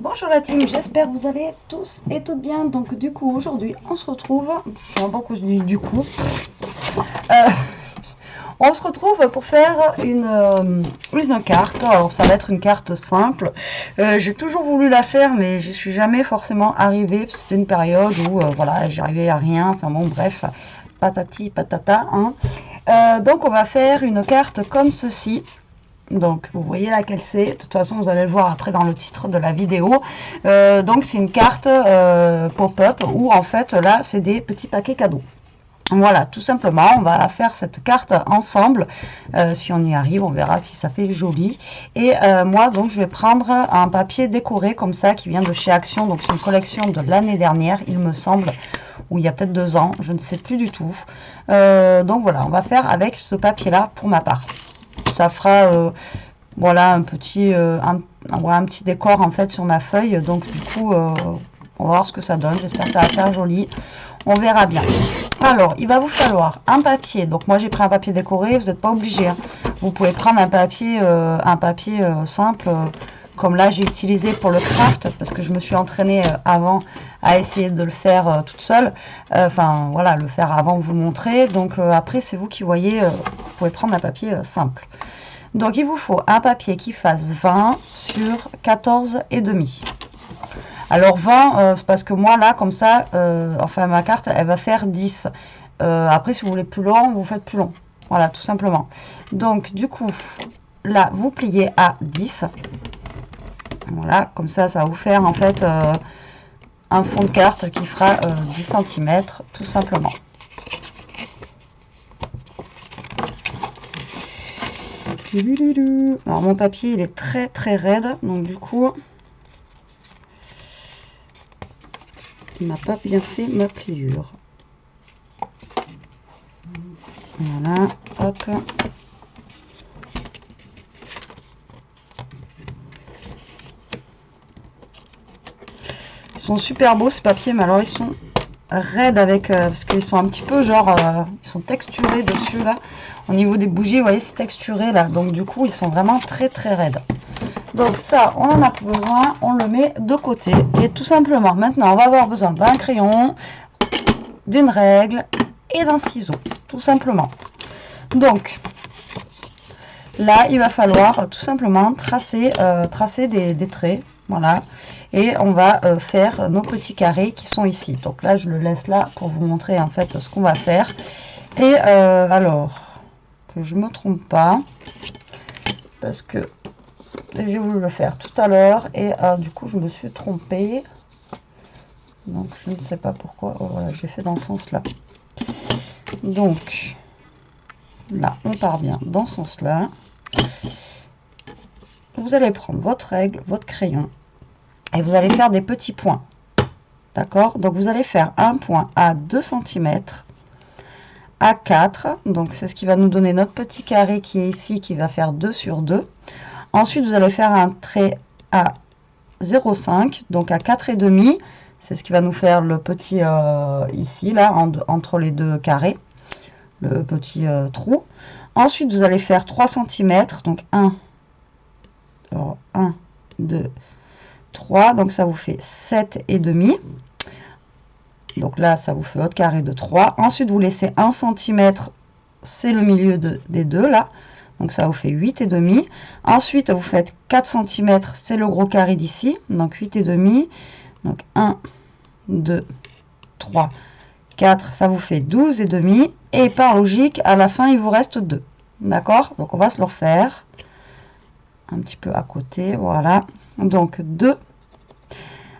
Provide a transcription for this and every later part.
Bonjour la team, j'espère que vous allez tous et toutes bien. Donc du coup aujourd'hui on se retrouve, je sais pas pourquoi je dis du coup, on se retrouve pour faire une carte. Alors ça va être une carte simple, j'ai toujours voulu la faire mais je suis jamais forcément arrivée, c'était une période où voilà, j'arrivais à rien, enfin bon bref, patati patata, hein. Donc on va faire une carte comme ceci. Donc vous voyez laquelle c'est, de toute façon vous allez le voir après dans le titre de la vidéo. Donc c'est une carte pop-up où en fait là c'est des petits paquets cadeaux. Voilà, tout simplement on va faire cette carte ensemble, si on y arrive on verra si ça fait joli. Et moi donc je vais prendre un papier décoré comme ça qui vient de chez Action, donc c'est une collection de l'année dernière il me semble, ou il y a peut-être 2 ans, je ne sais plus du tout. Donc voilà, on va faire avec ce papier là pour ma part. Ça fera voilà un petit décor en fait sur ma feuille, donc du coup on va voir ce que ça donne, j'espère que ça va faire joli, on verra bien. Alors il va vous falloir un papier, donc moi j'ai pris un papier décoré, vous n'êtes pas obligé, hein. Vous pouvez prendre un papier simple, comme là j'ai utilisé pour le craft, parce que je me suis entraînée avant à essayer de le faire toute seule, enfin voilà, le faire avant de vous montrer, donc après c'est vous qui voyez, vous pouvez prendre un papier simple. Donc il vous faut un papier qui fasse 20 sur 14 et demi. Alors 20 c'est parce que moi là comme ça, enfin ma carte elle va faire 10. Après si vous voulez plus long, vous faites plus long. Voilà, tout simplement. Donc du coup là vous pliez à 10. Voilà, comme ça va vous faire en fait un fond de carte qui fera 10 cm tout simplement. Alors mon papier il est très raide, donc du coup il m'a pas bien fait ma pliure. Voilà, hop. Ils sont super beaux ces papiers, mais alors ils sont raides avec parce qu'ils sont un petit peu genre ils sont texturés dessus là. Au niveau des bougies, vous voyez, c'est texturé là, donc du coup ils sont vraiment très raides. Donc ça on en a plus besoin, on le met de côté. Et tout simplement maintenant on va avoir besoin d'un crayon, d'une règle et d'un ciseau, tout simplement. Donc là il va falloir tout simplement tracer des traits, voilà, et on va faire nos petits carrés qui sont ici. Donc là je le laisse là pour vous montrer en fait ce qu'on va faire. Et alors que je me trompe pas, parce que j'ai voulu le faire tout à l'heure et du coup je me suis trompée, donc je ne sais pas pourquoi. Oh, voilà, j'ai fait dans ce sens là, donc là on part bien dans ce sens là. Vous allez prendre votre règle, votre crayon et vous allez faire des petits points, d'accord. Donc vous allez faire un point à 2 cm, à 4, donc c'est ce qui va nous donner notre petit carré qui est ici, qui va faire 2 sur 2. Ensuite vous allez faire un trait à 0,5, donc à 4,5, c'est ce qui va nous faire le petit ici là entre les deux carrés, le petit trou. Ensuite vous allez faire 3 cm, donc 1, 2, 3, donc ça vous fait 7,5. Donc là ça vous fait votre carré de 3. Ensuite vous laissez 1 cm, c'est le milieu des deux là, donc ça vous fait 8,5. Ensuite vous faites 4 cm, c'est le gros carré d'ici, donc 8,5. Donc 1, 2, 3, 4, ça vous fait 12,5. Et par logique à la fin il vous reste 2, d'accord. Donc on va se le refaire un petit peu à côté, voilà. Donc 2,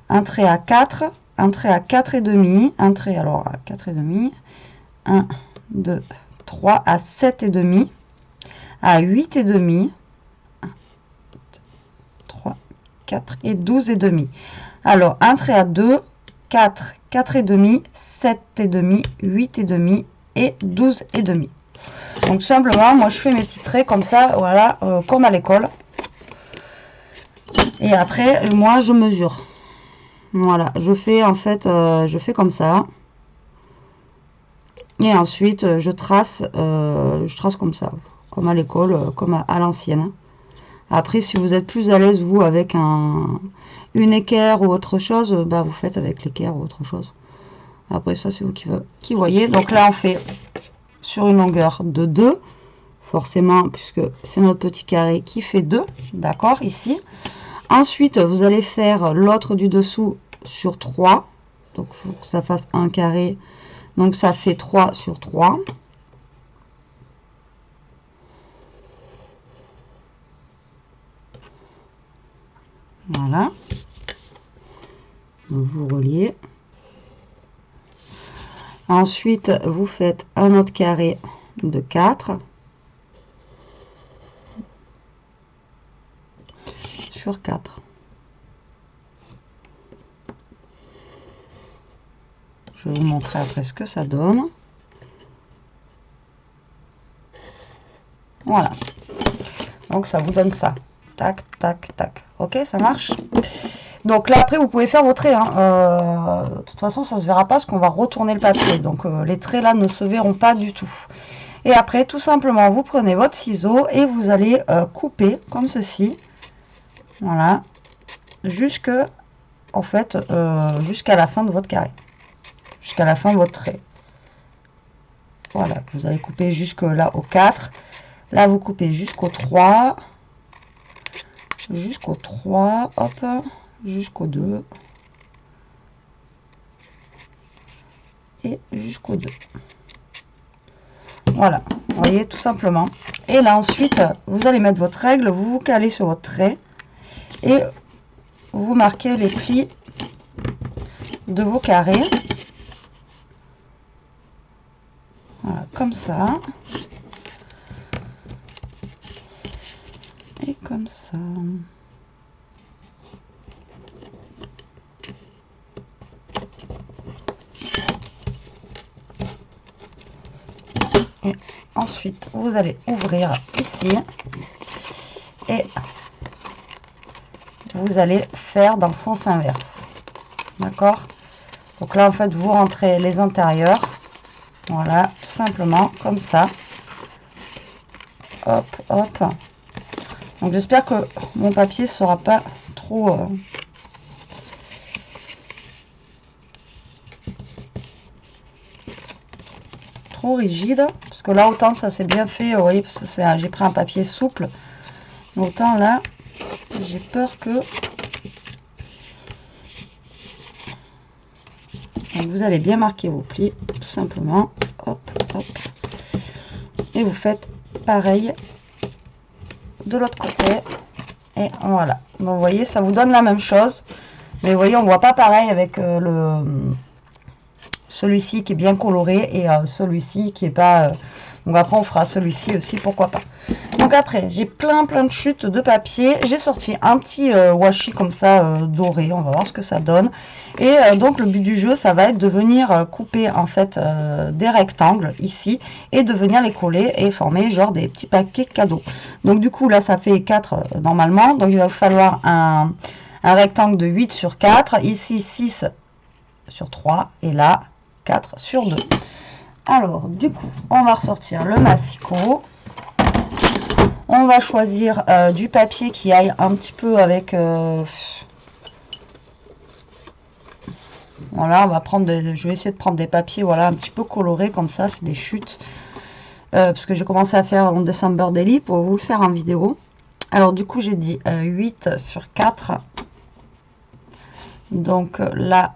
un trait à 4, un trait à 4,5, un trait alors à 4,5, 1, 2, 3, à 7,5, à 8,5, 1, 2, 3, 4 et 12,5. Alors un trait à 2, 4, 4,5, 7,5, 8,5 et 12,5. Donc simplement moi je fais mes petits traits comme ça, voilà, comme à l'école. Et après moi je mesure, voilà, je fais en fait je fais comme ça et ensuite je trace comme ça, comme à l'école, comme à l'ancienne. Après, si vous êtes plus à l'aise, vous, avec une équerre ou autre chose, bah, vous faites avec l'équerre ou autre chose. Après, ça, c'est vous qui voyez. Donc là, on fait sur une longueur de 2, forcément, puisque c'est notre petit carré qui fait 2, d'accord, ici. Ensuite, vous allez faire l'autre du dessous sur 3. Donc, il faut que ça fasse un carré. Donc, ça fait 3 sur 3. Voilà. Donc, vous reliez. Ensuite, vous faites un autre carré de 4 sur 4. Je vais vous montrer après ce que ça donne. Voilà. Donc, ça vous donne ça. Tac, tac, tac. Ok, ça marche? Donc là, après, vous pouvez faire vos traits. Hein. De toute façon, ça ne se verra pas parce qu'on va retourner le papier. Donc, les traits, là, ne se verront pas du tout. Et après, tout simplement, vous prenez votre ciseau et vous allez couper comme ceci. Voilà. En fait, jusqu'à la fin de votre carré. Jusqu'à la fin de votre trait. Voilà. Vous allez couper jusque là au 4. Là, vous coupez jusqu'au 3. Jusqu'au 3. Hop. Jusqu'au 2. Et jusqu'au 2. Voilà, vous voyez, tout simplement. Et là, ensuite, vous allez mettre votre règle, vous vous calez sur votre trait et vous marquez les plis de vos carrés. Voilà, comme ça. Et comme ça. Et ensuite, vous allez ouvrir ici et vous allez faire dans le sens inverse. D'accord? Donc là, en fait, vous rentrez les intérieurs. Voilà, tout simplement, comme ça. Hop, hop. Donc j'espère que mon papier ne sera pas trop... rigide, parce que là autant ça c'est bien fait, vous voyez, parce que j'ai pris un papier souple, mais autant là j'ai peur que... Donc vous allez bien marquer vos plis, tout simplement, hop, hop, et vous faites pareil de l'autre côté, et voilà. Donc vous voyez, ça vous donne la même chose, mais vous voyez, on voit pas pareil avec celui-ci qui est bien coloré et celui-ci qui est pas... donc après on fera celui-ci aussi, pourquoi pas. Donc après j'ai plein de chutes de papier, j'ai sorti un petit washi comme ça doré, on va voir ce que ça donne. Et donc le but du jeu, ça va être de venir couper en fait des rectangles ici et de venir les coller et former genre des petits paquets cadeaux. Donc du coup là ça fait 4 normalement, donc il va falloir un rectangle de 8 sur 4, ici 6 sur 3 et là 4 sur 2. Alors, du coup, on va ressortir le massicot. On va choisir du papier qui aille un petit peu avec... voilà, on va prendre je vais essayer de prendre des papiers, voilà, un petit peu colorés comme ça, c'est des chutes. Parce que j'ai commencé à faire mon December Daily pour vous le faire en vidéo. Alors, du coup, j'ai dit 8 sur 4. Donc là,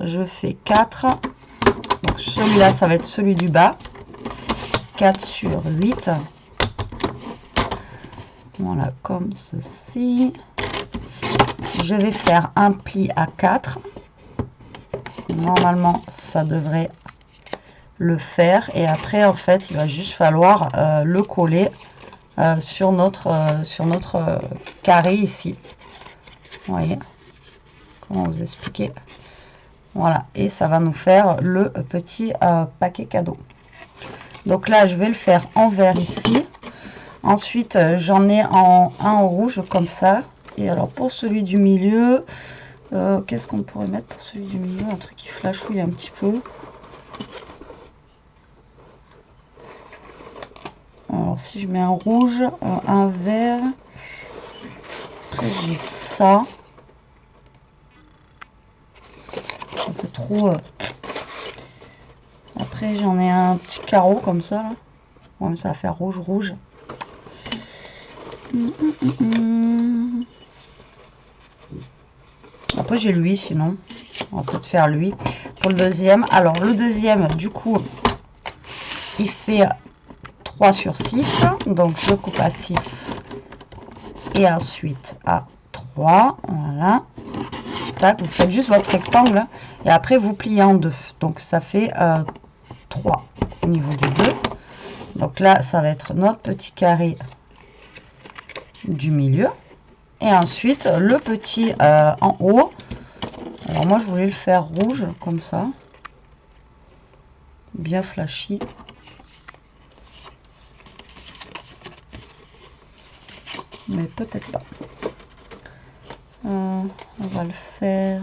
je fais 4. Donc celui-là, ça va être celui du bas. 4 sur 8. Voilà, comme ceci. Je vais faire un pli à 4. Normalement, ça devrait le faire. Et après, en fait, il va juste falloir le coller sur notre carré ici. Vous voyez? Comment vous expliquer? Voilà, et ça va nous faire le petit paquet cadeau. Donc là, je vais le faire en vert ici. Ensuite, j'en ai un en rouge comme ça. Et alors, pour celui du milieu, qu'est-ce qu'on pourrait mettre pour celui du milieu? Un truc qui flashouille un petit peu. Alors, si je mets un rouge, un vert, Après j'ai ça. Un peu trop. Après j'en ai un petit carreau comme ça là. Bon, ça va faire rouge rouge. Après j'ai lui sinon. On va peut-être faire lui pour le deuxième. Alors le deuxième du coup il fait 3 sur 6. Donc je coupe à 6 et ensuite à 3. Voilà. Tac, vous faites juste votre rectangle et après vous pliez en deux. Donc ça fait 3 au niveau du 2. Donc là ça va être notre petit carré du milieu. Et ensuite le petit en haut. Alors moi je voulais le faire rouge comme ça. Bien flashy. Mais peut-être pas. On va le faire.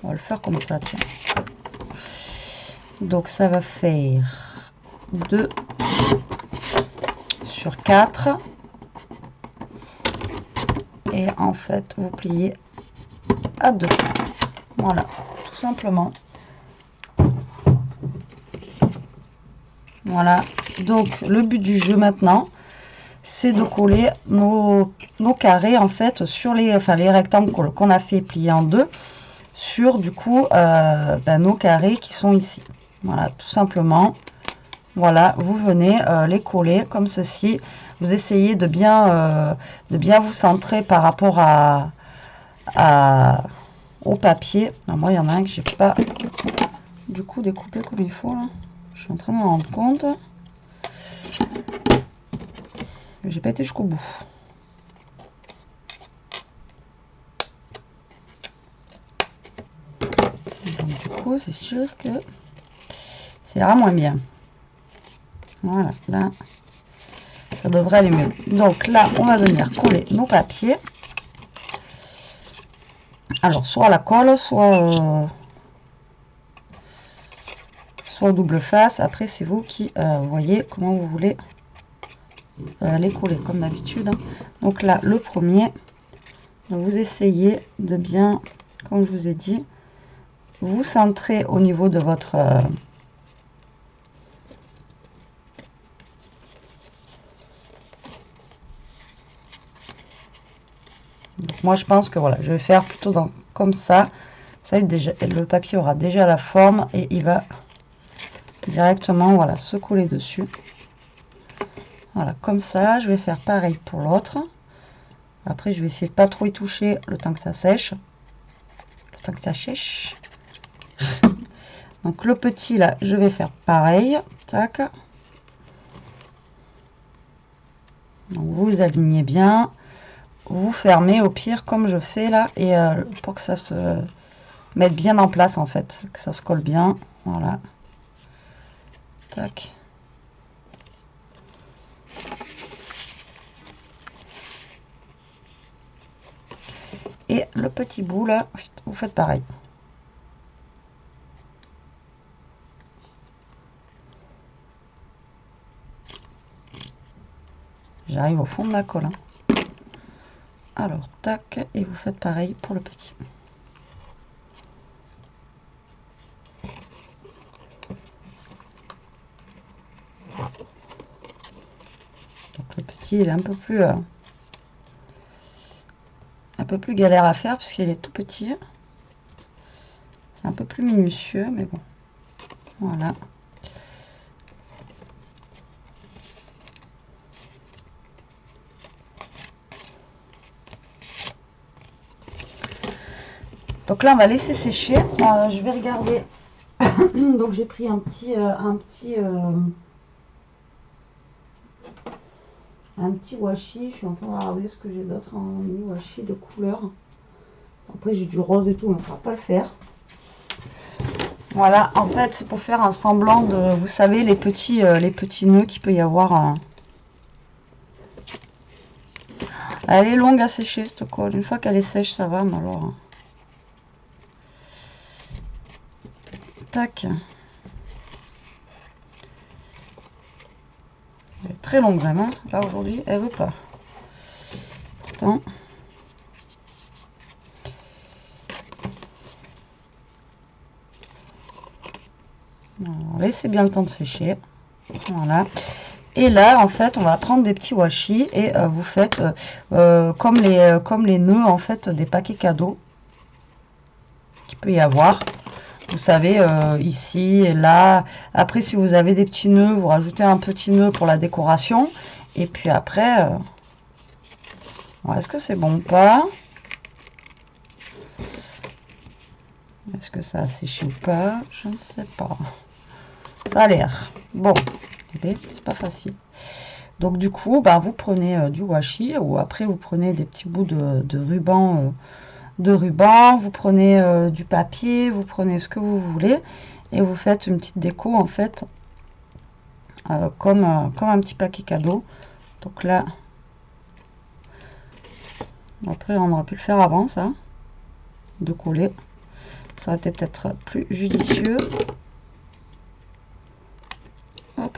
On va le faire comme ça, tiens. Donc ça va faire 2 sur 4. Et en fait, vous pliez à 2. Voilà, tout simplement. Voilà, donc le but du jeu maintenant, c'est de coller nos carrés en fait sur les rectangles qu'on a fait plier en deux sur du coup nos carrés qui sont ici. Voilà, tout simplement. Voilà, vous venez les coller comme ceci. Vous essayez de bien vous centrer par rapport au papier. Alors, moi, il y en a un que j'ai pas du coup découpé comme il faut là. Je suis en train de me rendre compte. J'ai pas été jusqu'au bout. Donc, du coup, c'est sûr que ça ira moins bien. Voilà, là, ça devrait aller mieux. Donc là, on va venir coller nos papiers. Alors, soit à la colle, soit double face. Après, c'est vous qui voyez comment vous voulez les coller, comme d'habitude. Donc là, le premier, vous essayez de bien, comme je vous ai dit, vous centrer au niveau de votre... Donc, moi, je pense que voilà, je vais faire plutôt comme ça. Vous savez, déjà, le papier aura déjà la forme et il va directement voilà, se coller dessus. Voilà, comme ça. Je vais faire pareil pour l'autre. Après, je vais essayer de pas trop y toucher le temps que ça sèche. Le temps que ça sèche. Donc, le petit, là, je vais faire pareil. Tac. Donc, vous alignez bien. Vous fermez au pire comme je fais là. Et pour que ça se mette bien en place, en fait. Que ça se colle bien. Voilà. Tac. Et le petit bout là, vous faites pareil. J'arrive au fond de la colle. Hein. Alors, tac, et vous faites pareil pour le petit. Donc le petit, il est un peu plus galère à faire parce qu'il est tout petit. C'est un peu plus minutieux, mais bon. Voilà. Donc là, on va laisser sécher. Je vais regarder. Donc j'ai pris un petit washi. Je suis en train de regarder ce que j'ai d'autre en mini washi de couleur. Après j'ai du rose et tout, mais on ne va pas le faire. Voilà, en fait c'est pour faire un semblant de, vous savez, les petits nœuds qu'il peut y avoir. Elle est longue à sécher cette colle. Une fois qu'elle est sèche, ça va, mais alors. Tac. très longue même, hein. Là aujourd'hui elle veut pas. Pourtant. Laissez bien le temps de sécher. Voilà. Et là, en fait, on va prendre des petits washi et vous faites comme les nœuds en fait des paquets cadeaux qu'il peut y avoir. Vous savez, ici et là. Après, si vous avez des petits nœuds, vous rajoutez un petit nœud pour la décoration. Et puis après, est-ce que c'est bon ou pas? Est-ce que ça a séché ou pas? Je ne sais pas. Ça a l'air. Bon, c'est pas facile. Donc du coup, bah, vous prenez du washi ou après vous prenez des petits bouts de ruban, vous prenez du papier, vous prenez ce que vous voulez et vous faites une petite déco en fait comme un petit paquet cadeau. Donc là, après on aurait pu le faire avant ça, de coller. Ça aurait été peut-être plus judicieux. Hop.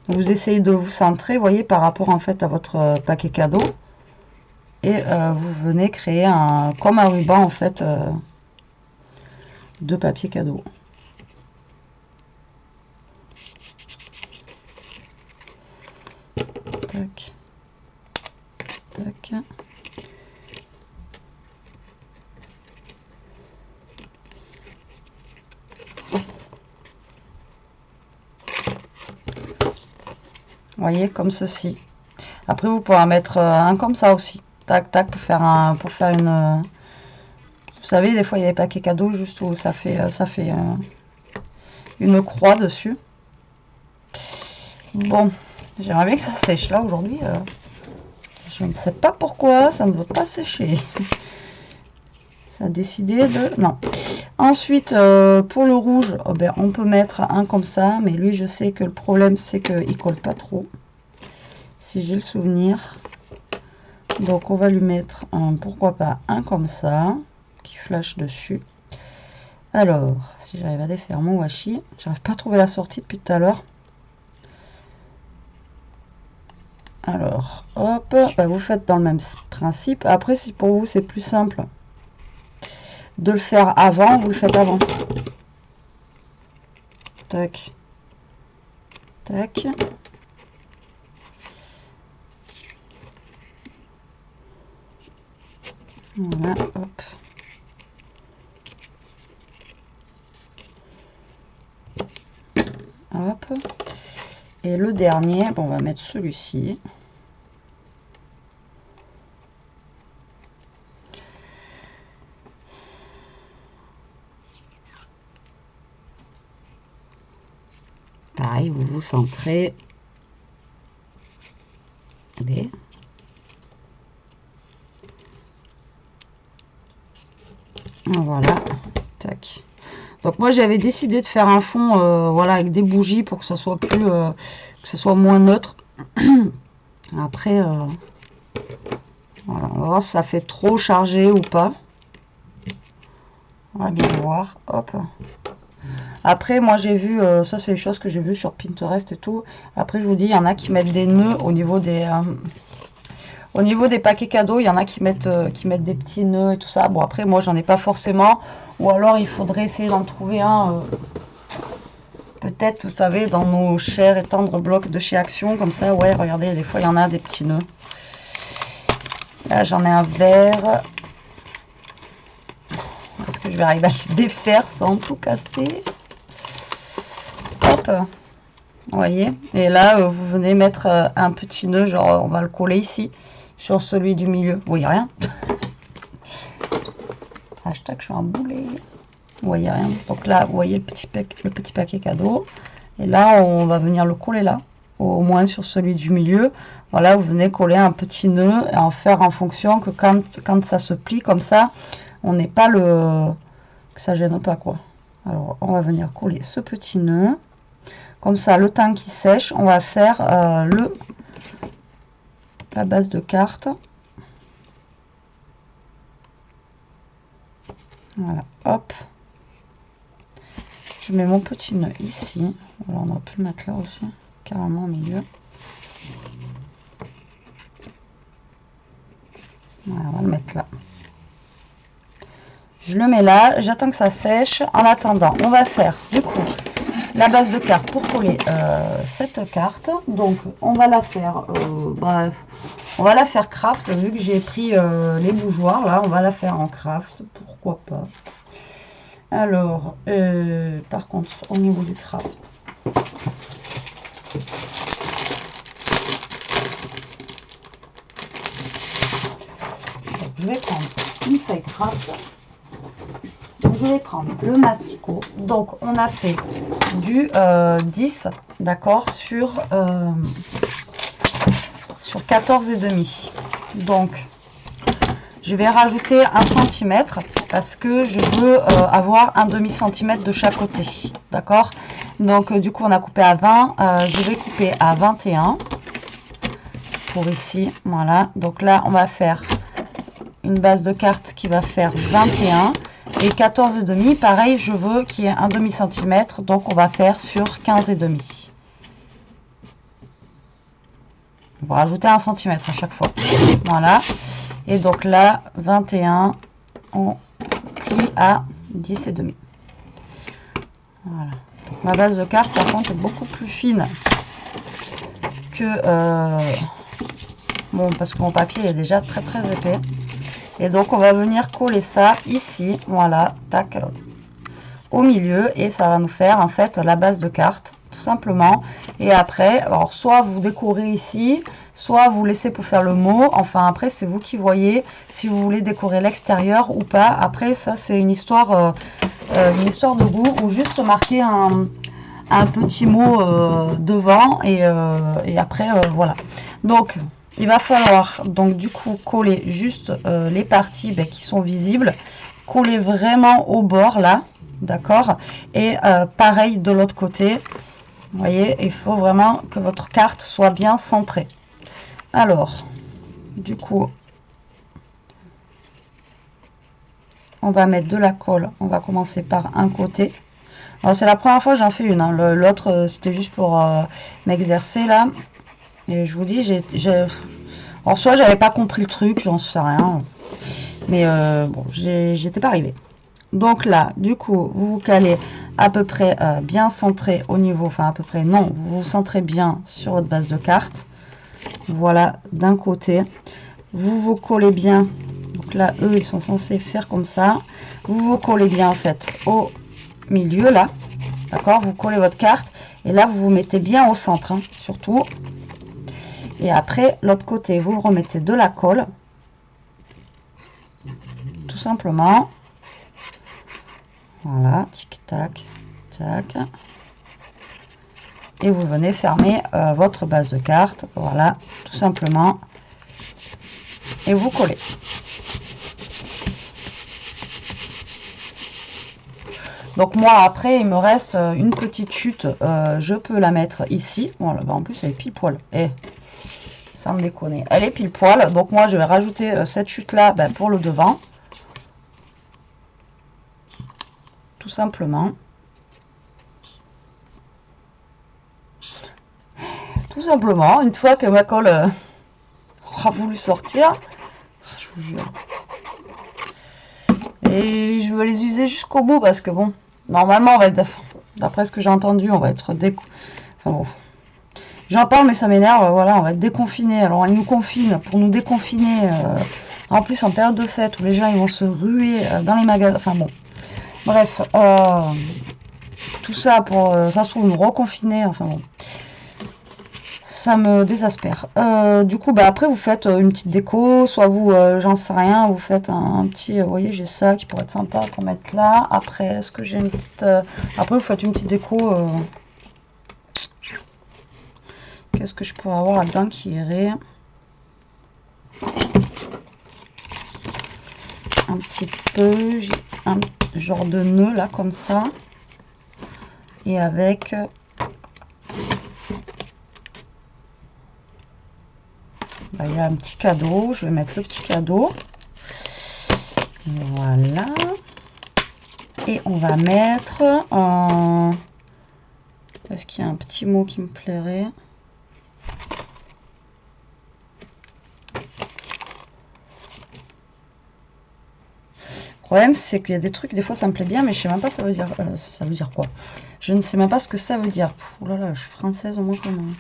Vous essayez de vous centrer, voyez, par rapport en fait à votre paquet cadeau. Et vous venez créer comme un ruban en fait de papier cadeau. Tac. Tac. Vous voyez, comme ceci. Après, vous pouvez en mettre un comme ça aussi. Tac, tac, pour faire une... Vous savez, des fois, il y a des paquets cadeaux juste où ça fait une croix dessus. Bon, j'aimerais bien que ça sèche là aujourd'hui. Je ne sais pas pourquoi, ça ne veut pas sécher. Ça a décidé de... Non. Ensuite, pour le rouge, oh ben, on peut mettre un comme ça. Mais lui, je sais que le problème, c'est qu'il colle pas trop. Si j'ai le souvenir. Donc, on va lui mettre un, pourquoi pas, un comme ça. Qui flash dessus. Alors, si j'arrive à défaire mon washi. J'arrive pas à trouver la sortie depuis tout à l'heure. Alors, hop. Bah, vous faites dans le même principe. Après, si pour vous, c'est plus simple de le faire avant, vous le faites avant. Tac. Tac. Voilà, hop. Hop. Et le dernier, bon, on va mettre celui-ci. Pareil, vous vous centrez. Allez. Voilà. Tac. Donc moi j'avais décidé de faire un fond voilà, avec des bougies pour que ça soit plus que ça soit moins neutre. Après voilà, on va voir si ça fait trop chargé ou pas. On va bien voir. Hop. Après moi j'ai vu ça c'est les choses que j'ai vu sur Pinterest et tout. Après je vous dis il y en a qui mettent des nœuds au niveau des paquets cadeaux, il y en a qui mettent des petits nœuds et tout ça. Bon, après, moi, j'en ai pas forcément. Ou alors, il faudrait essayer d'en trouver un. Peut-être, vous savez, dans nos chers et tendres blocs de chez Action. Comme ça, ouais, regardez, des fois, il y en a des petits nœuds. Là, j'en ai un vert. Est-ce que je vais arriver à le défaire sans tout casser? Hop. Vous voyez? Et là, vous venez mettre un petit nœud. Genre, on va le coller ici. Sur celui du milieu. Vous voyez rien. Hashtag je suis un boulet. Vous voyez rien. Donc là, vous voyez le petit paquet cadeau. Et là, on va venir le coller là. Au moins sur celui du milieu. Voilà, vous venez coller un petit nœud et en faire en fonction que quand ça se plie comme ça, on n'est pas que ça gêne pas quoi. Alors, on va venir coller ce petit nœud. Comme ça, le temps qui sèche, on va faire la base de carte. Voilà, hop. Je mets mon petit nœud ici. Voilà, on aurait pu le mettre là aussi, carrément au milieu. Voilà, on va le mettre là. Je le mets là, j'attends que ça sèche. En attendant, on va faire du coup la base de carte pour coller cette carte. Donc on va la faire, bref, on va la faire craft vu que j'ai pris les bougeoirs là, on va la faire en craft, pourquoi pas. Alors, par contre, au niveau du craft, je vais prendre une feuille craft. Je vais prendre le massicot. Donc, on a fait du 10, d'accord, sur 14,5. Donc, je vais rajouter 1 cm parce que je veux avoir un demi-centimètre de chaque côté, d'accord. Donc, du coup, on a coupé à 20. Je vais couper à 21 pour ici. Voilà. Donc là, on va faire une base de carte qui va faire 21. Et 14,5, pareil, je veux qu'il y ait un demi-centimètre, donc on va faire sur 15,5. On va rajouter 1 cm à chaque fois. Voilà. Et donc là, 21, on plie à 10,5. Voilà. Donc ma base de carte, par contre, est beaucoup plus fine que... bon, parce que mon papier est déjà très très épais. Et donc on va venir coller ça ici, voilà, tac, au milieu, et ça va nous faire en fait la base de carte, tout simplement. Et après, alors soit vous décorez ici, soit vous laissez pour faire le mot. Enfin après c'est vous qui voyez si vous voulez décorer l'extérieur ou pas. Après ça c'est une histoire de goût, ou juste marquer un petit mot devant et après voilà. Donc il va falloir donc du coup coller juste les parties qui sont visibles, coller vraiment au bord là, d'accord, et pareil de l'autre côté. Vous voyez, il faut vraiment que votre carte soit bien centrée. Alors du coup on va mettre de la colle, on va commencer par un côté. Alors c'est la première fois que j'en fais une, hein. L'autre c'était juste pour m'exercer là, et je vous dis alors soit j'avais pas compris le truc, j'en sais rien, mais bon, j'étais pas arrivée. Donc là, du coup, vous vous calez à peu près bien centré au niveau, enfin à peu près, non, vous vous centrez bien sur votre base de carte. Voilà, d'un côté, vous vous collez bien. Donc là, eux, ils sont censés faire comme ça. Vous vous collez bien en fait au milieu là, d'accord. Vous collez votre carte et là, vous vous mettez bien au centre, hein, surtout. Et après, l'autre côté, vous remettez de la colle. Tout simplement. Voilà, tic-tac, tac. Et vous venez fermer votre base de carte. Voilà, tout simplement. Et vous collez. Donc moi, après, il me reste une petite chute. Je peux la mettre ici. Bon, là, en plus, elle est pile poil. Sans me déconner, elle est pile poil. Donc moi je vais rajouter cette chute là pour le devant, tout simplement, une fois que ma colle aura voulu sortir, je vous jure, et je vais les user jusqu'au bout parce que bon, normalement on va être, d'après ce que j'ai entendu, on va être enfin bon, j'en parle mais ça m'énerve. Voilà, on va être déconfiné. Alors ils nous confinent pour nous déconfiner. En plus en période de fête où les gens ils vont se ruer dans les magasins. Enfin bon, bref, tout ça pour ça se trouve nous reconfiner. Enfin bon, ça me désespère. Du coup après vous faites une petite déco, soit vous j'en sais rien, vous faites un petit, vous voyez j'ai ça qui pourrait être sympa pour mettre là. Après est-ce que j'ai une petite, après vous faites une petite déco. Qu'est-ce que je pourrais avoir là-dedans qui irait? Un petit peu, j'ai un genre de nœud là comme ça. Et avec il y a un petit cadeau. Je vais mettre le petit cadeau. Voilà. Et on va mettre en... Est-ce qu'il y a un petit mot qui me plairait? Le problème, c'est qu'il y a des trucs, des fois ça me plaît bien, mais je sais même pas ça veut dire quoi. Je ne sais même pas ce que ça veut dire. Oh là là, je suis française au moins comme...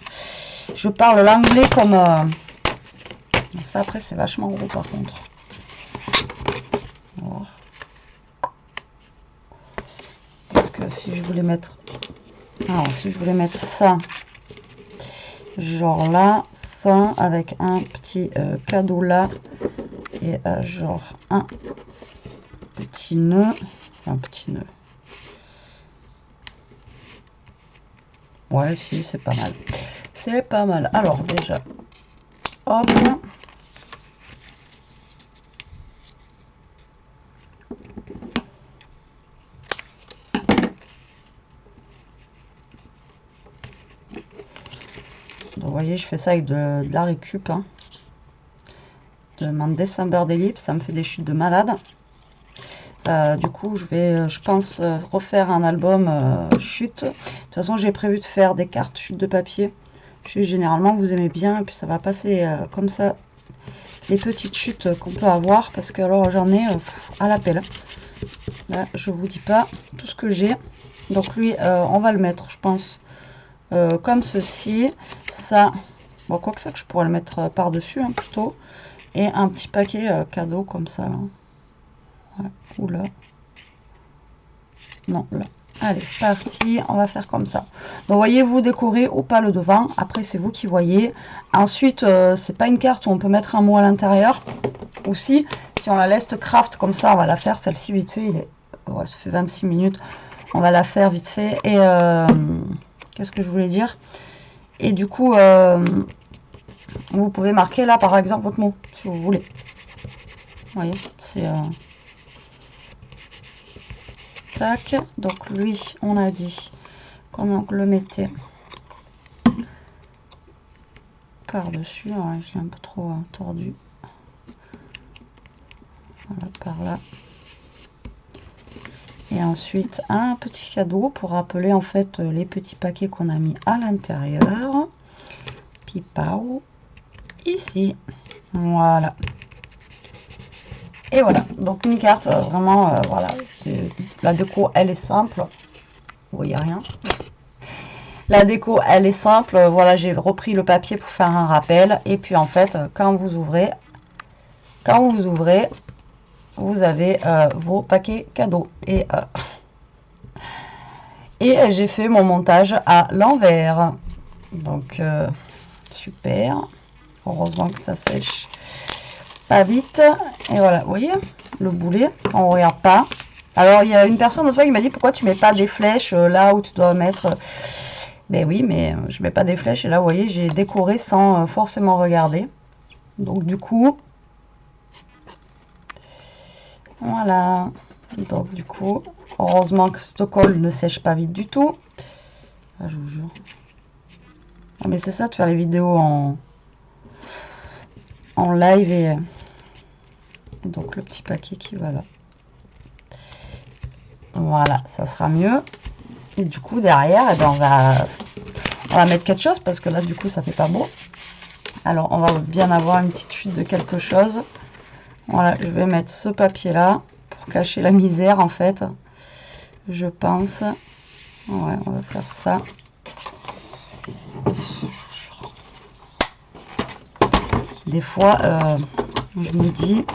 Je parle l'anglais comme... Donc ça après c'est vachement gros par contre. Alors. Parce que si je voulais mettre... Alors si je voulais mettre ça, genre là, ça avec un petit cadeau là, et genre un petit nœud, ouais si c'est pas mal, c'est pas mal. Alors déjà hop, donc, vous voyez je fais ça avec de la récup hein, de mon December Daily, ça me fait des chutes de malade. Du coup je vais je pense refaire un album chute. De toute façon j'ai prévu de faire des cartes chutes de papier. Généralement vous aimez bien et puis ça va passer comme ça les petites chutes qu'on peut avoir, parce que alors j'en ai à l'appel. Là je vous dis pas tout ce que j'ai. Donc lui on va le mettre je pense comme ceci, ça bon quoi que ça que je pourrais le mettre par dessus hein, plutôt, et un petit paquet cadeau comme ça là. Ouais, ou là. Non, là. Allez, c'est parti, on va faire comme ça. Donc, voyez, vous décorez ou pas le devant. Après, c'est vous qui voyez. Ensuite, c'est pas une carte où on peut mettre un mot à l'intérieur. Aussi, si on la laisse craft comme ça, on va la faire. Celle-ci, vite fait, il est... ouais, ça fait 26 minutes. On va la faire vite fait. Et qu'est-ce que je voulais dire? Et du coup, vous pouvez marquer là, par exemple, votre mot, si vous voulez. Vous voyez, c'est... Tac. Donc lui, on a dit qu'on le mettait par-dessus. Ouais, je l'ai un peu trop tordu. Voilà, par là. Et ensuite, un petit cadeau pour rappeler en fait les petits paquets qu'on a mis à l'intérieur. Pipao. Ici. Voilà. Et voilà, donc une carte vraiment, voilà, la déco elle est simple, vous voyez rien. La déco elle est simple, voilà, j'ai repris le papier pour faire un rappel, et puis en fait, quand vous ouvrez, vous avez vos paquets cadeaux. Et j'ai fait mon montage à l'envers, donc super, heureusement que ça sèche pas vite. Et voilà, vous voyez le boulet, on regarde pas. Alors il y a une personne l'autre fois qui m'a dit pourquoi tu mets pas des flèches là où tu dois mettre. Ben oui, mais je mets pas des flèches, et là vous voyez j'ai décoré sans forcément regarder. Donc du coup voilà, donc du coup heureusement que ce colle ne sèche pas vite du tout. Ah, je vous jure. Ah, mais c'est ça de faire les vidéos en live, et donc le petit paquet qui va là. Voilà, ça sera mieux. Et du coup derrière, eh ben, on va mettre quelque chose, parce que là du coup ça fait pas beau. Alors on va bien avoir une petite chute de quelque chose. Voilà, je vais mettre ce papier là pour cacher la misère en fait, je pense. Ouais, on va faire ça. Des fois je me dis,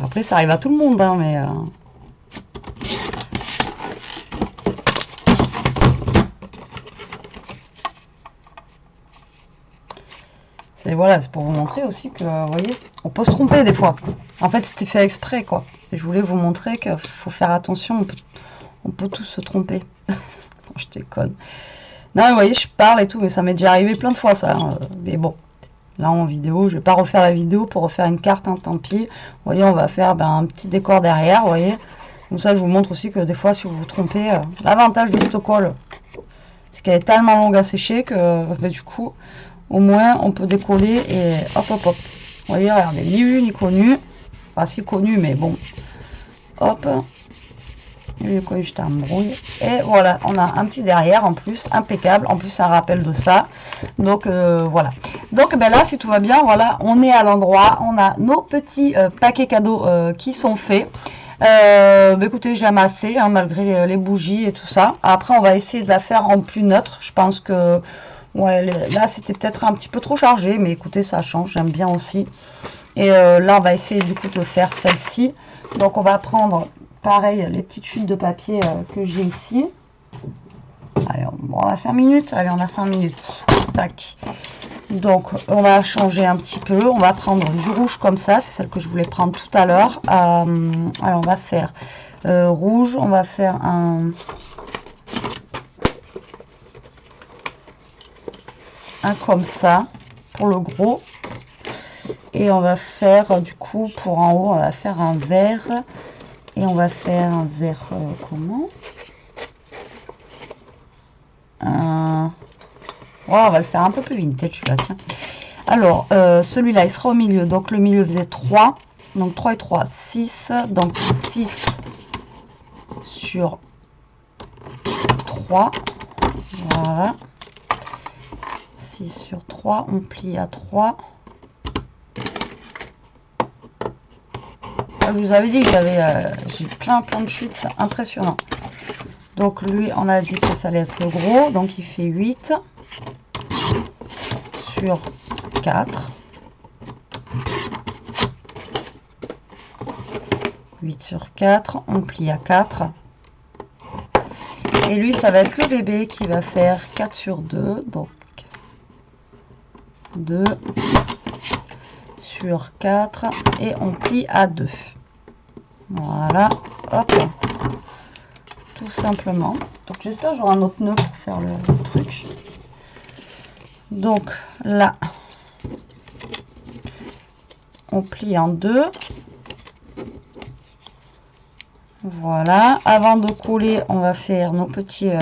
après ça arrive à tout le monde hein, mais voilà, c'est pour vous montrer aussi que vous voyez, on peut se tromper des fois. En fait c'était fait exprès quoi, et je voulais vous montrer qu'il faut faire attention, on peut tous se tromper. Je déconne. Non, vous voyez, je parle et tout, mais ça m'est déjà arrivé plein de fois ça hein. Mais bon, là en vidéo, je vais pas refaire la vidéo pour refaire une carte, hein, tant pis. Vous voyez, on va faire un petit décor derrière, vous voyez. Comme ça je vous montre aussi que des fois si vous vous trompez, l'avantage du Stockholm, c'est qu'elle est tellement longue à sécher que du coup au moins on peut décoller et hop hop hop. Vous voyez, regardez, ni vu ni connu, pas si connu, mais bon. Hop. Il est connu, je t'embrouille. Et voilà, on a un petit derrière en plus, impeccable. En plus, un rappel de ça. Donc, voilà. Donc, ben là, si tout va bien, voilà, on est à l'endroit. On a nos petits paquets cadeaux qui sont faits. Ben écoutez, j'ai amassé, hein, malgré les bougies et tout ça. Après, on va essayer de la faire en plus neutre. Je pense que, ouais, là, c'était peut-être un petit peu trop chargé. Mais écoutez, ça change, j'aime bien aussi. Et là, on va essayer du coup de faire celle-ci. Donc, on va prendre... pareil, les petites chutes de papier que j'ai ici. Allez, on a 5 minutes. Allez, on a 5 minutes. Tac. Donc, on va changer un petit peu. On va prendre du rouge comme ça. C'est celle que je voulais prendre tout à l'heure. Alors, on va faire rouge. On va faire un comme ça pour le gros. Et on va faire, du coup, pour en haut, on va faire un vert. Et on va faire un vert comment oh, on va le faire un peu plus vintage, celui-là, tiens. Alors, celui-là, il sera au milieu. Donc, le milieu faisait 3. Donc, 3 et 3, 6. Donc, 6 sur 3. Voilà. 6 sur 3. On plie à 3. Je vous avais dit que j'ai plein de chutes, c'est impressionnant. Donc lui, on a dit que ça allait être le gros, donc il fait 8 sur 4. 8 sur 4, on plie à 4. Et lui, ça va être le bébé qui va faire 4 sur 2, donc 2 sur 4, et on plie à 2. Voilà, hop, tout simplement. Donc j'espère que j'aurai un autre nœud pour faire le truc. Donc là, on plie en 2. Voilà, avant de coller, on va faire nos petits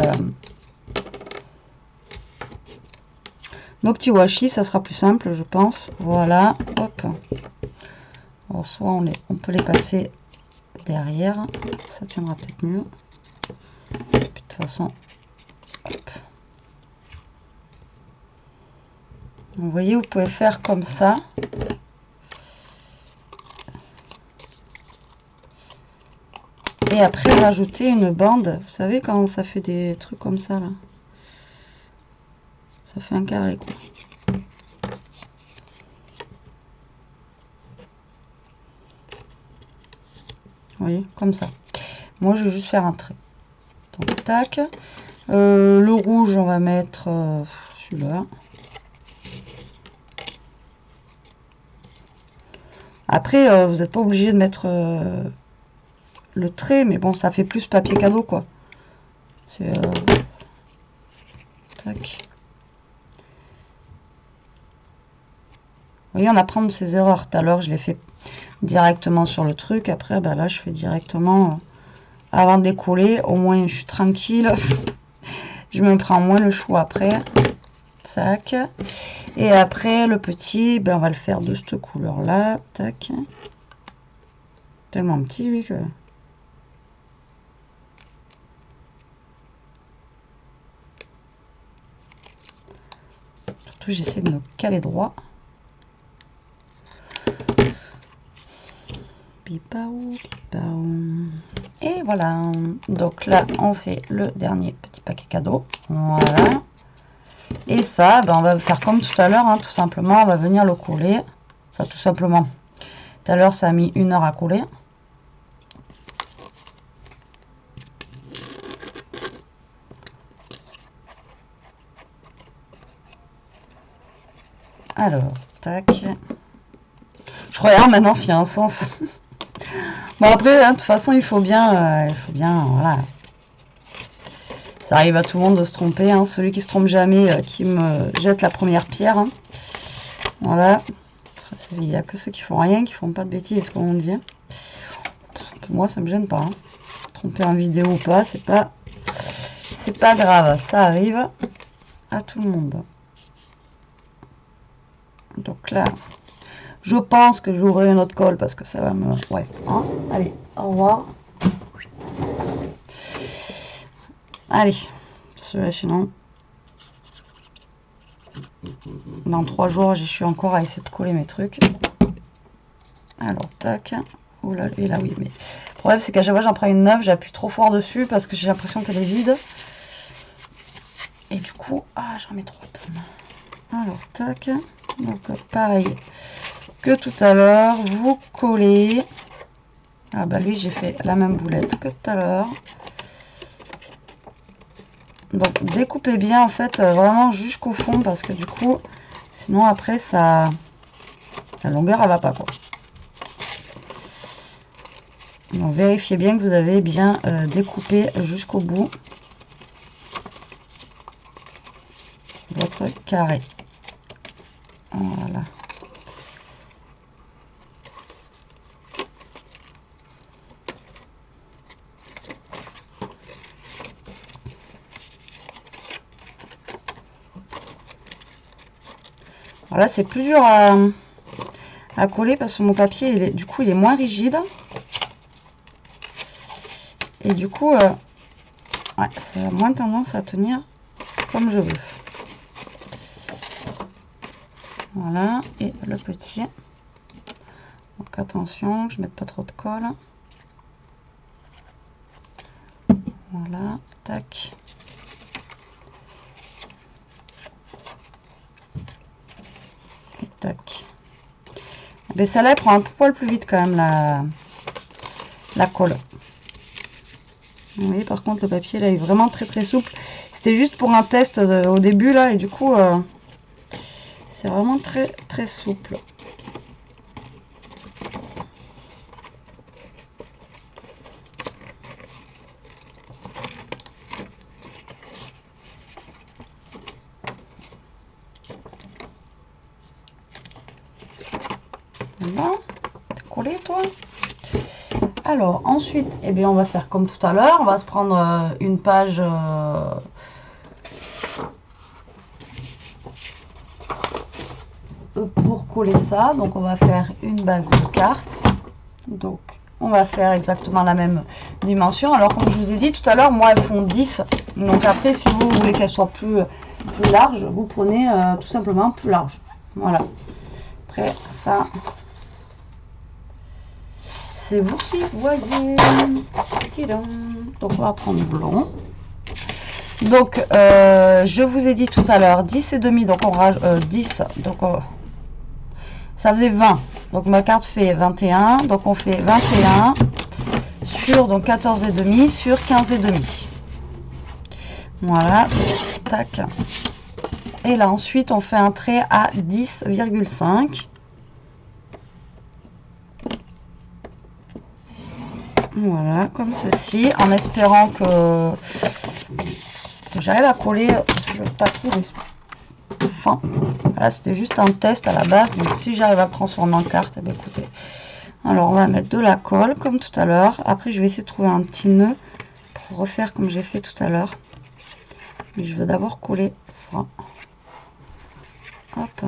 washi, ça sera plus simple, je pense. Voilà, hop. Alors, soit on peut les passer derrière, ça tiendra peut-être mieux. De toute façon, hop. Vous voyez, vous pouvez faire comme ça. Et après rajouter une bande. Vous savez quand ça fait des trucs comme ça là, ça fait un carré quoi. Vous voyez, comme ça. Moi, je vais juste faire un trait. Donc, tac. Le rouge, on va mettre celui-là. Après, vous n'êtes pas obligé de mettre le trait, mais bon, ça fait plus papier cadeau, quoi. C'est... tac. Vous voyez, on apprend de ses erreurs. Tout à l'heure, je l'ai fait directement sur le truc. Après, bah là, je fais directement avant de les coller. Au moins, je suis tranquille. Je me prends moins le chou après. Tac. Et après, le petit, ben, on va le faire de cette couleur-là. Tac. Tellement petit, lui, que... Surtout, j'essaie de me caler droit. Et voilà, donc là on fait le dernier petit paquet cadeau, voilà. Et ça, ben, on va faire comme tout à l'heure, hein, tout simplement, on va venir le coller. Enfin, tout simplement, tout à l'heure ça a mis 1 heure à coller. Alors, tac. Je regarde maintenant s'il y a un sens. Bon après, hein, de toute façon, il faut bien, voilà. Ça arrive à tout le monde de se tromper, hein. Celui qui se trompe jamais, qui me jette la première pierre. Hein. Voilà. Il n'y a que ceux qui font rien, qui font pas de bêtises, comme on dit. Pour moi, ça me gêne pas. Hein. Tromper en vidéo ou pas, c'est pas grave. Ça arrive à tout le monde. Donc là, Je pense que je vais ouvrir une autre colle parce que ça va me... Ouais, hein. Allez, au revoir. Allez, celui-là sinon... Dans 3 jours, je suis encore à essayer de coller mes trucs. Alors, tac. Oula, et là, oui, mais... Le problème, c'est qu'à chaque fois, j'en prends une neuve, j'appuie trop fort dessus parce que j'ai l'impression qu'elle est vide. Et du coup, ah, j'en mets 3 tonnes. Alors, tac. Donc, pareil que tout à l'heure, vous collez. Ah bah lui, j'ai fait la même boulette que tout à l'heure. Donc, découpez bien, en fait, vraiment jusqu'au fond parce que du coup, sinon, après, ça... La longueur, elle va pas, quoi. Donc, vérifiez bien que vous avez bien découpé jusqu'au bout votre carré. Voilà. Voilà, c'est plus dur à coller parce que mon papier, du coup, il est moins rigide. Et du coup, ouais, ça a moins tendance à tenir comme je veux. Voilà, et le petit. Donc attention, que je ne mette pas trop de colle. Voilà, tac. Et tac. Mais celle-là, elle prend un poil plus vite quand même la colle. Vous voyez, par contre, le papier là est vraiment très souple. C'était juste pour un test au début là, et du coup, c'est vraiment très souple. Voilà, t'es collé toi. Alors ensuite, eh bien, on va faire comme tout à l'heure. On va se prendre une page pour coller ça. Donc on va faire une base de carte. Donc on va faire exactement la même dimension. Alors comme je vous ai dit tout à l'heure, moi elles font 10. Donc après, si vous voulez qu'elles soient plus larges, vous prenez tout simplement plus large. Voilà. Après ça, c'est vous qui voyez. Donc on va prendre blanc. Donc je vous ai dit tout à l'heure 10 et demi, donc on rajoute 10, donc ça faisait 20. Donc ma carte fait 21, donc on fait 21 sur donc 14 et demi sur 15 et demi. Voilà, tac. Et là ensuite on fait un trait à 10,5. Voilà, comme ceci, en espérant que j'arrive à coller, parce que le papier est fin. Voilà, c'était juste un test à la base, donc si j'arrive à le transformer en carte, eh bien, écoutez. Alors on va mettre de la colle, comme tout à l'heure. Après je vais essayer de trouver un petit nœud pour refaire comme j'ai fait tout à l'heure. Mais je veux d'abord coller ça. Hop.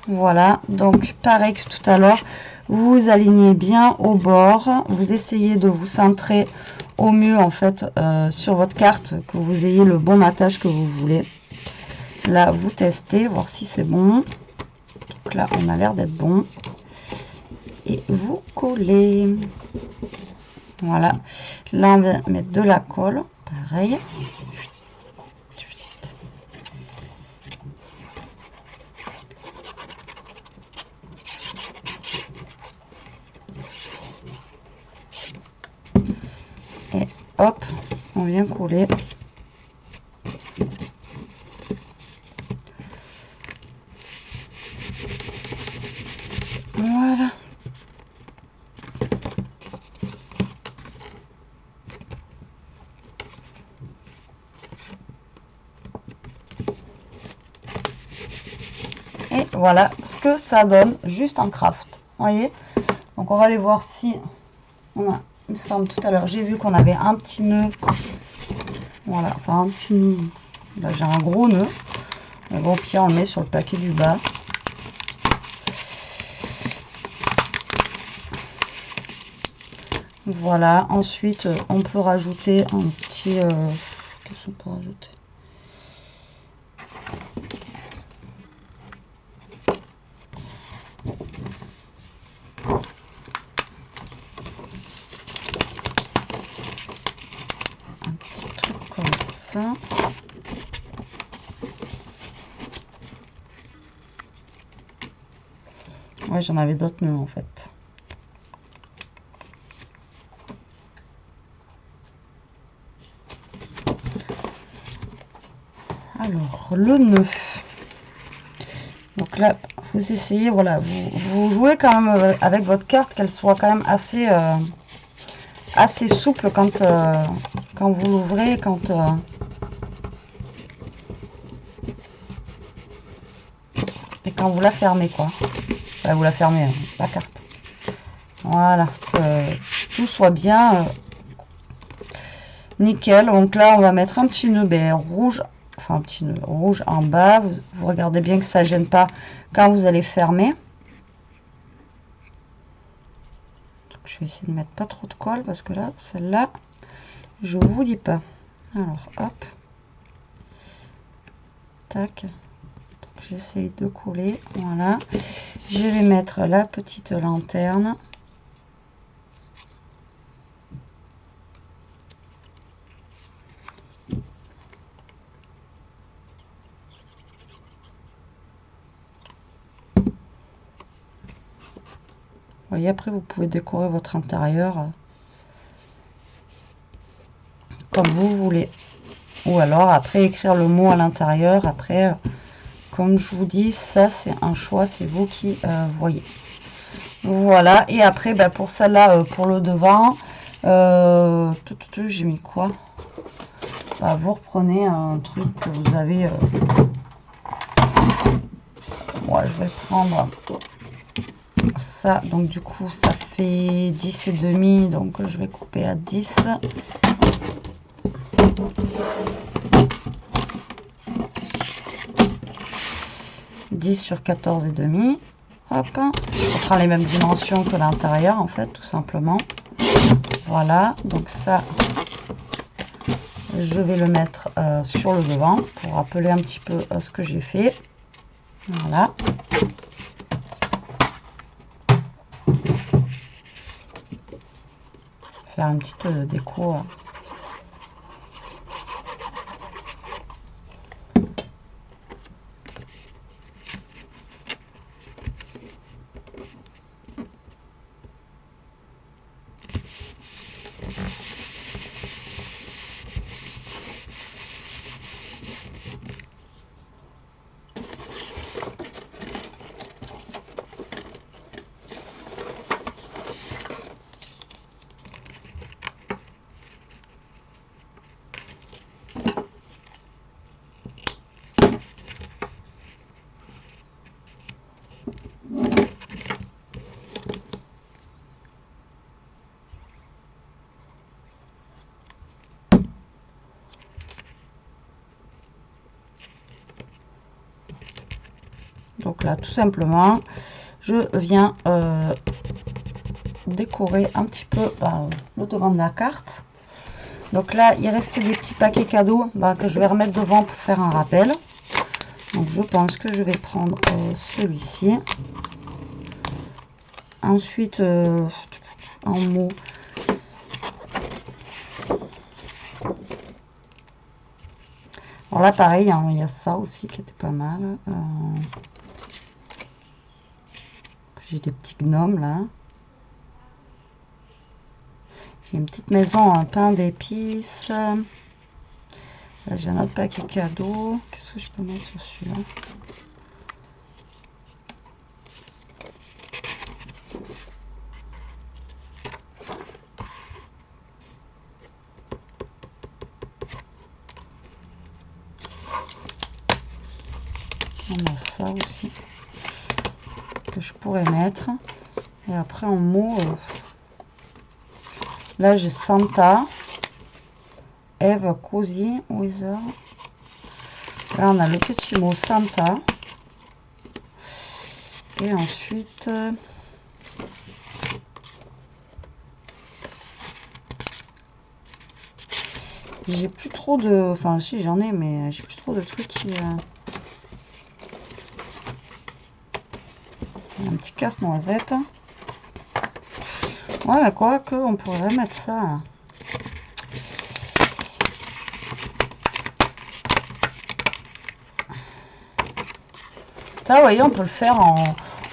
Voilà, donc pareil que tout à l'heure, vous alignez bien au bord, vous essayez de vous centrer au mieux en fait sur votre carte, que vous ayez le bon matage que vous voulez. Là, vous testez, voir si c'est bon. Donc là, on a l'air d'être bon. Et vous collez. Voilà. Là, on va mettre de la colle, pareil. Et hop, on vient coller. Voilà. Et voilà ce que ça donne juste en craft. Voyez. Donc on va aller voir si on a, il me semble tout à l'heure, j'ai vu qu'on avait un petit nœud. Voilà, enfin un petit nœud. Là j'ai un gros nœud. Mais bon, puis on le met sur le paquet du bas. Voilà, ensuite on peut rajouter un petit... qu'est-ce qu'on peut rajouter? Un petit truc comme ça. Ouais, j'en avais d'autres nœuds en fait. Alors, le nœud. Donc là, vous essayez, voilà, vous jouez quand même avec votre carte, qu'elle soit quand même assez, assez souple quand vous l'ouvrez, et quand vous la fermez, quoi. Enfin, vous la fermez, la carte. Voilà, que tout soit bien nickel. Donc là, on va mettre un petit nœud rouge. Enfin, un petit nœud rouge en bas. Vous regardez bien que ça ne gêne pas quand vous allez fermer. Donc, je vais essayer de mettre pas trop de colle parce que là, celle-là, je vous dis pas. Alors, hop. Tac. J'essaye de coller. Voilà. Je vais mettre la petite lanterne. Vous voyez, après, vous pouvez décorer votre intérieur comme vous voulez. Ou alors, après, écrire le mot à l'intérieur. Après, comme je vous dis, ça, c'est un choix. C'est vous qui voyez. Voilà. Et après, bah, pour celle-là, pour le devant, j'ai mis quoi? Bah, vous reprenez un truc que vous avez... Moi, je vais prendre... ça, donc du coup ça fait 10 et demi, donc je vais couper à 10. Sur 14 et demi. Hop, on prend les mêmes dimensions que l'intérieur en fait, tout simplement. Voilà, donc ça je vais le mettre sur le devant pour rappeler un petit peu ce que j'ai fait. Voilà. Faire une petite déco. Donc là, tout simplement, je viens décorer un petit peu le devant de la carte. Donc là, il restait des petits paquets cadeaux que je vais remettre devant pour faire un rappel. Donc je pense que je vais prendre celui-ci. Ensuite, en mot, alors là pareil, hein, il y a ça aussi qui était pas mal. J'ai des petits gnomes là. J'ai une petite maison en pain d'épices. Là j'ai un autre paquet cadeau. Qu'est-ce que je peux mettre sur celui-là? On a ça aussi que je pourrais mettre. Et après en mot, là j'ai Santa, Eve, Cozy, Wither. Là on a le petit mot Santa. Et ensuite J'ai plus trop de... Enfin, si, j'en ai, mais j'ai plus trop de trucs qui... Un petit casse-noisette. Ouais, mais quoi que, on pourrait mettre ça. Ça, vous voyez, on peut le faire en...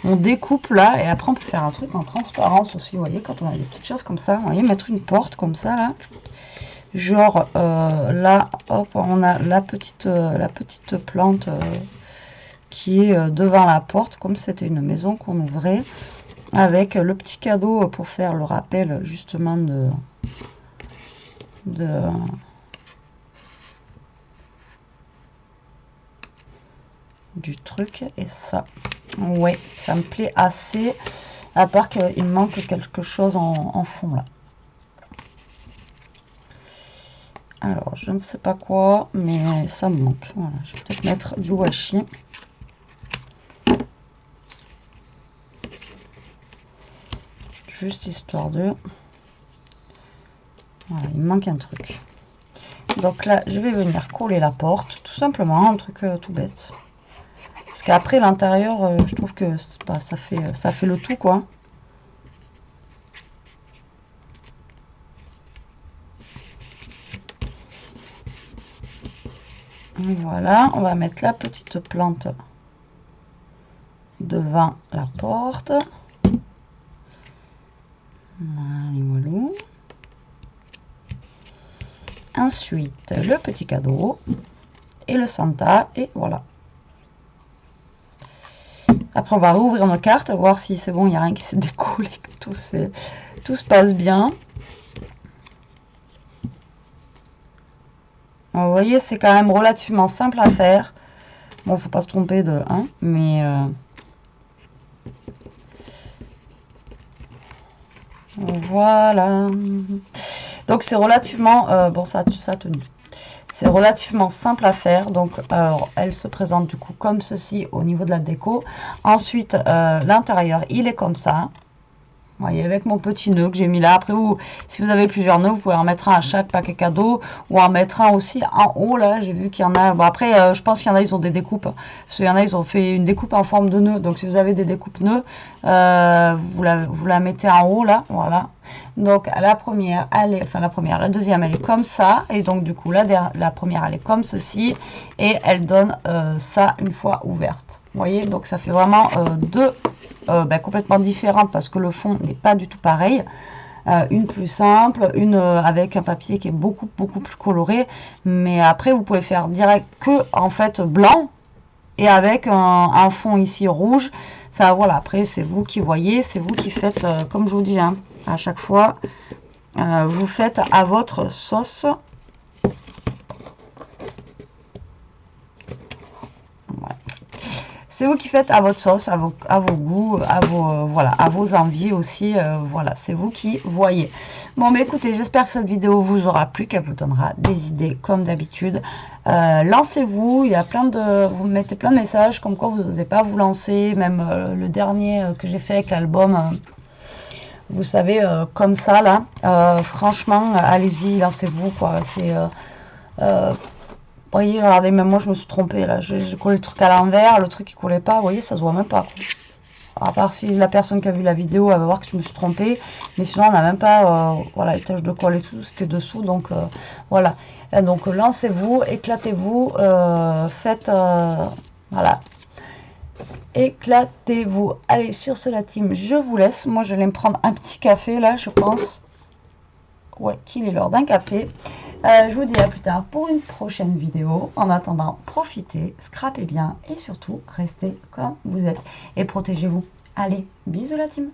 On découpe là, et après on peut faire un truc en transparence aussi, vous voyez, quand on a des petites choses comme ça. Vous voyez, mettre une porte comme ça, là. Genre, là, hop, on a la petite plante qui est devant la porte, comme c'était une maison qu'on ouvrait, avec le petit cadeau pour faire le rappel, justement, du truc. Et ça, ouais, ça me plaît assez, à part qu'il manque quelque chose en fond là. Alors je ne sais pas quoi, mais ça me manque. Voilà, je vais peut-être mettre du washi, juste histoire de... Voilà, il me manque un truc. Donc là je vais venir coller la porte, tout simplement, un truc tout bête. Parce qu'après l'intérieur, je trouve que pas, ça fait le tout, quoi. Voilà, on va mettre la petite plante devant la porte. Voilà. Ensuite, le petit cadeau et le Santa, et voilà. Après, on va rouvrir nos cartes, voir si c'est bon, il n'y a rien qui s'est décollé, que tout se passe bien. Alors, vous voyez, c'est quand même relativement simple à faire. Bon, faut pas se tromper de 1, mais... Voilà. Donc, c'est relativement... bon, ça a tenu. C'est relativement simple à faire. Donc, alors, elle se présente du coup comme ceci au niveau de la déco. Ensuite, l'intérieur, il est comme ça. Vous voyez, avec mon petit nœud que j'ai mis là. Après, si vous avez plusieurs nœuds, vous pouvez en mettre un à chaque paquet cadeau, ou en mettre un aussi en haut. Là, j'ai vu qu'il y en a. Bon, après, je pense qu'il y en a, ils ont des découpes. Parce qu'il y en a, ils ont fait une découpe en forme de nœud. Donc, si vous avez des découpes nœuds, vous la mettez en haut là. Voilà. Donc, la première, la deuxième, elle est comme ça. Et donc, du coup, la première, elle est comme ceci. Et elle donne ça une fois ouverte. Vous voyez, donc ça fait vraiment deux complètement différentes parce que le fond n'est pas du tout pareil. Une plus simple, une avec un papier qui est beaucoup plus coloré. Mais après, vous pouvez faire direct que en fait blanc et avec un fond ici rouge. Enfin voilà, après c'est vous qui voyez, c'est vous qui faites, comme je vous dis, hein, à chaque fois, vous faites à votre sauce. C'est vous qui faites à votre sauce, à vos goûts, voilà, à vos envies aussi. Voilà, c'est vous qui voyez. Bon, mais écoutez, j'espère que cette vidéo vous aura plu, qu'elle vous donnera des idées comme d'habitude. Lancez-vous, il y a vous mettez plein de messages comme quoi vous n'osez pas vous lancer. Même le dernier que j'ai fait avec l'album, vous savez, comme ça là. Franchement, allez-y, lancez-vous, quoi. C'est... vous voyez, regardez, même moi je me suis trompée là, j'ai collé le truc à l'envers, le truc il collait pas, vous voyez, ça se voit même pas. À part si la personne qui a vu la vidéo, elle va voir que je me suis trompée, mais sinon on n'a même pas, voilà, les taches de colle et tout, c'était dessous, donc voilà. Et donc lancez-vous, éclatez-vous, faites, voilà, éclatez-vous. Allez, sur ce la team, je vous laisse, moi je vais me prendre un petit café là, je pense, ouais, qu'il est l'heure d'un café. Je vous dis à plus tard pour une prochaine vidéo. En attendant, profitez, scrapez bien et surtout, restez comme vous êtes. Et protégez-vous. Allez, bisous la team!